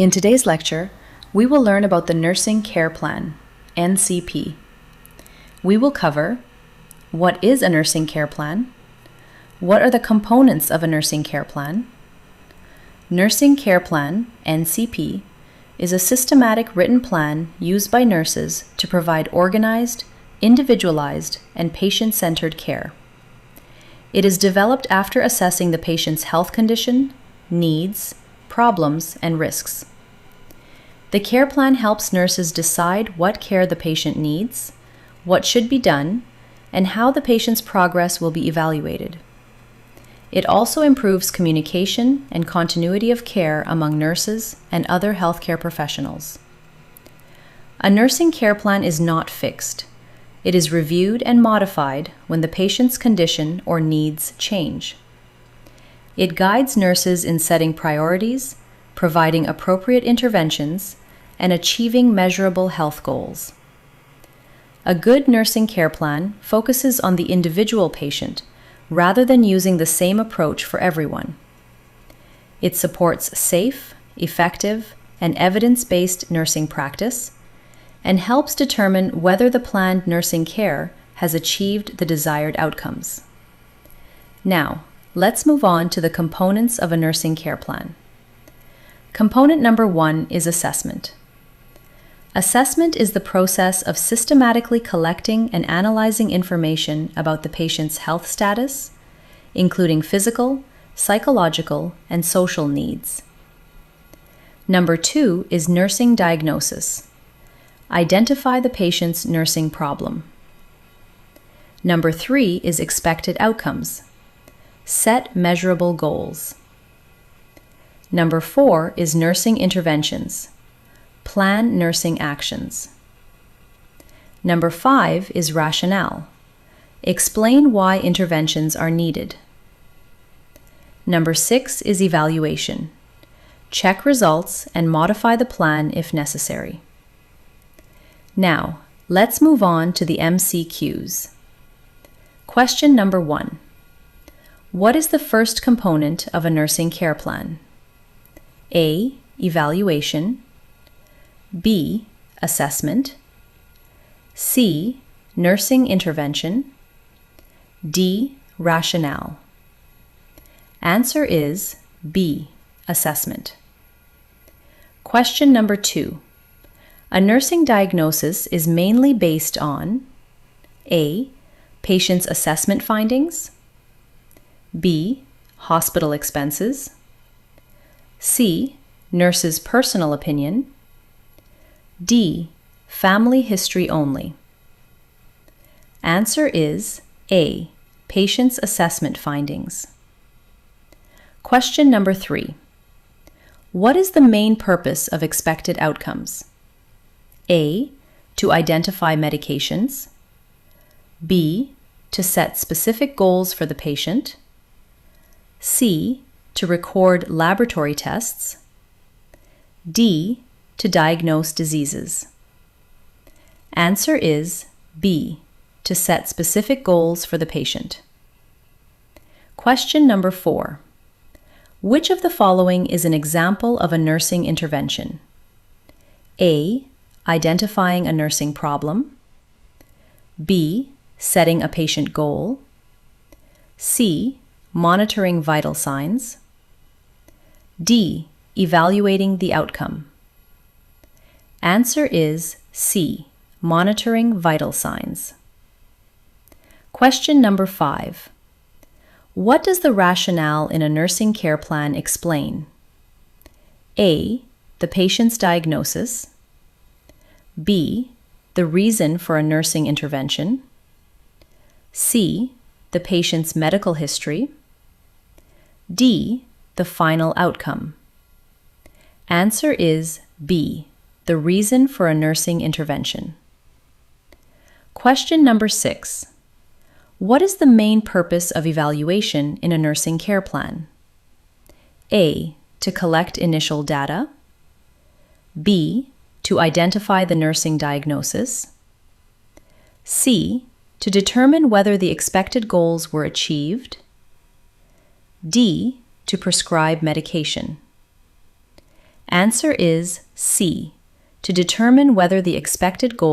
In today's lecture, we will learn about the Nursing Care Plan, NCP. We will cover what is a nursing care plan, what are the components of a nursing care plan. Nursing Care Plan, NCP, is a systematic written plan used by nurses to provide organized, individualized, and patient-centered care. It is developed after assessing the patient's health condition, needs, problems, and risks. The care plan helps nurses decide what care the patient needs, what should be done, and how the patient's progress will be evaluated. It also improves communication and continuity of care among nurses and other healthcare professionals. A nursing care plan is not fixed. It is reviewed and modified when the patient's condition or needs change. It guides nurses in setting priorities, providing appropriate interventions, and achieving measurable health goals. A good nursing care plan focuses on the individual patient rather than using the same approach for everyone. It supports safe, effective, and evidence-based nursing practice and helps determine whether the planned nursing care has achieved the desired outcomes. Now, let's move on to the components of a nursing care plan. Component number 1 is assessment. Assessment is the process of systematically collecting and analyzing information about the patient's health status, including physical, psychological, and social needs. Number 2 is nursing diagnosis. Identify the patient's nursing problem. Number 3 is expected outcomes. Set measurable goals. Number 4 is nursing interventions. Plan nursing actions. Number 5 is rationale. Explain why interventions are needed. Number 6 is evaluation. Check results and modify the plan if necessary. Now, let's move on to the MCQs. Question number 1. What is the first component of a nursing care plan? A. Evaluation. B. Assessment. C. Nursing intervention. D. Rationale. Answer is B. Assessment. Question number 2. A nursing diagnosis is mainly based on A. Patient's assessment findings. B. Hospital expenses. C. Nurse's personal opinion. D. Family history only. Answer is A. Patient's assessment findings. Question number 3. What is the main purpose of expected outcomes? A. To identify medications. B. To set specific goals for the patient. C. To record laboratory tests. D. To diagnose diseases. Answer is B. To set specific goals for the patient. Question number 4. Which of the following is an example of a nursing intervention? A. Identifying a nursing problem. B. Setting a patient goal. C. Monitoring vital signs. D. Evaluating the outcome. Answer is C. Monitoring vital signs. Question number 5. What does the rationale in a nursing care plan explain? A. The patient's diagnosis. B. The reason for a nursing intervention. C. The patient's medical history. D. The final outcome. Answer is B. The reason for a nursing intervention. Question number 6. What is the main purpose of evaluation in a nursing care plan? A. To collect initial data. B. To identify the nursing diagnosis. C. To determine whether the expected goals were achieved. D. To prescribe medication. Answer is C, to determine whether the expected goal